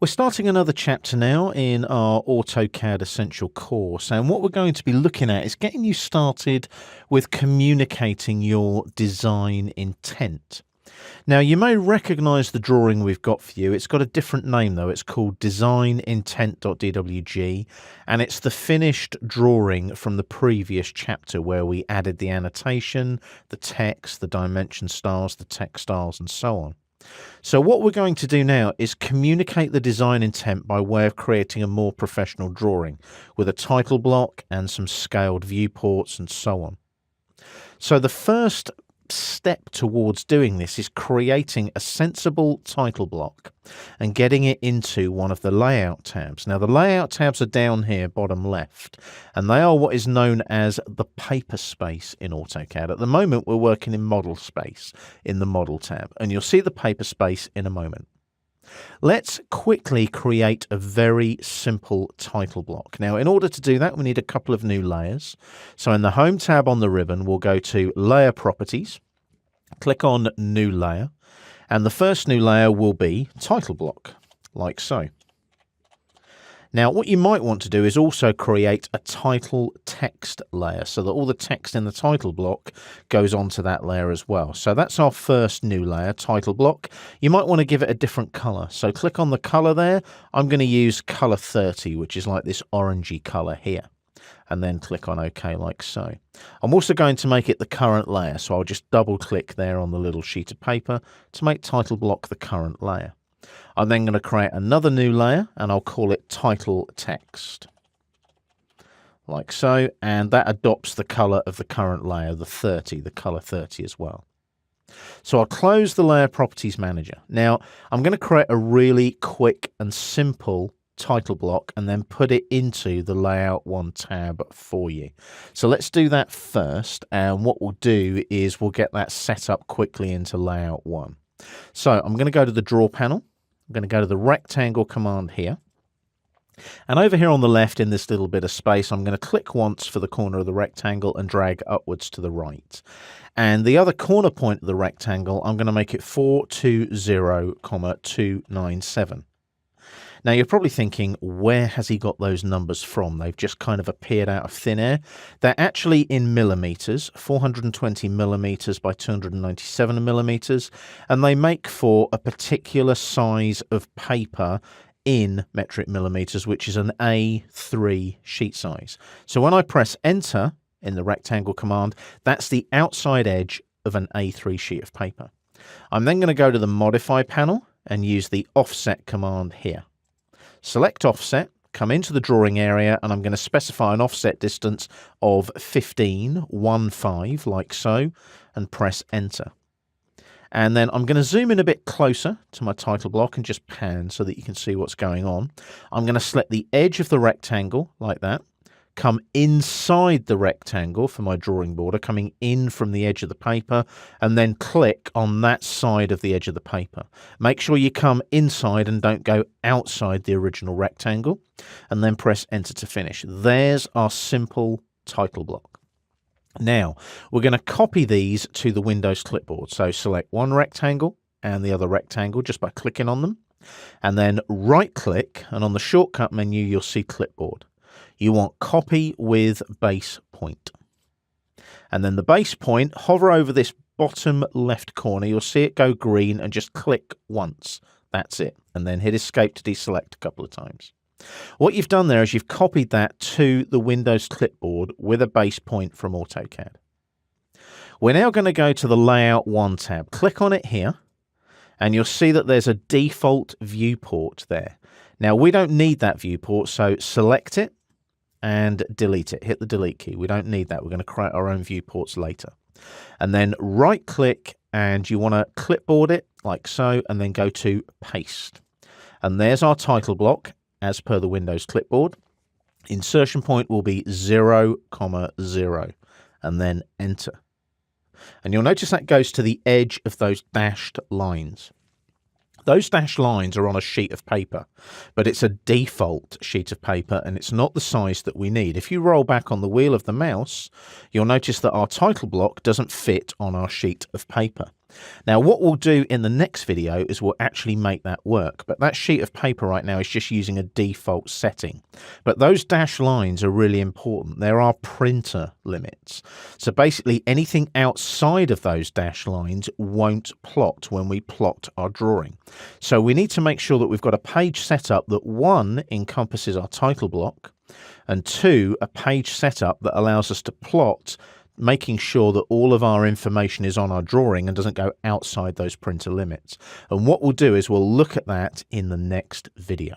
We're starting another chapter now in our AutoCAD Essential course, and what we're going to be looking at is getting you started with communicating your design intent. Now, you may recognise the drawing we've got for you. It's got a different name though. It's called designintent.dwg, and it's the finished drawing from the previous chapter where we added the annotation, the text, the dimension styles, the text styles, and so on. So what we're going to do now is communicate the design intent by way of creating a more professional drawing with a title block and some scaled viewports and so on. So the first step towards doing this is creating a sensible title block and getting it into one of the layout tabs. Now the layout tabs are down here bottom left, and they are what is known as the paper space in AutoCAD. At the moment we're working in model space in the model tab, and you'll see the paper space in a moment. Let's quickly create a very simple title block. Now, in order to do that, we need a couple of new layers. So in the Home tab on the ribbon, we'll go to Layer Properties, click on New Layer, and the first new layer will be Title Block, like so. Now, what you might want to do is also create a title text layer so that all the text in the title block goes onto that layer as well. So that's our first new layer, title block. You might want to give it a different color. So click on the color there. I'm going to use color 30, which is like this orangey color here. And then click on OK like so. I'm also going to make it the current layer. So I'll just double click there on the little sheet of paper to make title block the current layer. I'm then going to create another new layer and I'll call it title text, like so, and that adopts the color of the current layer, the 30, the color 30 as well. So I'll close the layer properties manager. Now I'm going to create a really quick and simple title block and then put it into the layout 1 tab for you. So let's do that first, and what we'll do is we'll get that set up quickly into layout 1. So I'm going to go to the draw panel. I'm going to go to the rectangle command here. And over here on the left in this little bit of space, I'm going to click once for the corner of the rectangle and drag upwards to the right. And the other corner point of the rectangle, I'm going to make it 420,297. Now you're probably thinking, where has he got those numbers from? They've just kind of appeared out of thin air. They're actually in millimeters, 420 millimeters by 297 millimeters, and they make for a particular size of paper in metric millimeters, which is an A3 sheet size. So when I press enter in the rectangle command, that's the outside edge of an A3 sheet of paper. I'm then going to go to the modify panel and use the offset command here. Select offset, come into the drawing area, and I'm going to specify an offset distance of 15, like so, and press enter. And then I'm going to zoom in a bit closer to my title block and just pan so that you can see what's going on. I'm going to select the edge of the rectangle like that, come inside the rectangle for my drawing border, coming in from the edge of the paper, and then click on that side of the edge of the paper. Make sure you come inside and don't go outside the original rectangle, and then press enter to finish. There's our simple title block. Now, we're going to copy these to the Windows clipboard. So select one rectangle and the other rectangle just by clicking on them, and then right click, and on the shortcut menu you'll see clipboard. You want copy with base point. And then the base point, hover over this bottom left corner, you'll see it go green, and just click once. That's it. And then hit escape to deselect a couple of times. What you've done there is you've copied that to the Windows clipboard with a base point from AutoCAD. We're now going to go to the Layout 1 tab. Click on it here, and you'll see that there's a default viewport there. Now, we don't need that viewport, so select it and delete it. Hit the delete key. We don't need that. We're going to create our own viewports later. And then right click, and you want to clipboard it like so, and then go to paste. And there's our title block as per the Windows clipboard. Insertion point will be 0, 0, and then enter. And you'll notice that goes to the edge of those dashed lines. Those dashed lines are on a sheet of paper, but it's a default sheet of paper and it's not the size that we need. If you roll back on the wheel of the mouse, you'll notice that our title block doesn't fit on our sheet of paper. Now, what we'll do in the next video is we'll actually make that work. But that sheet of paper right now is just using a default setting. But those dashed lines are really important. There are printer limits. So basically anything outside of those dashed lines won't plot when we plot our drawing. So we need to make sure that we've got a page setup that, one, encompasses our title block, and two, a page setup that allows us to plot, making sure that all of our information is on our drawing and doesn't go outside those printer limits. And what we'll do is we'll look at that in the next video.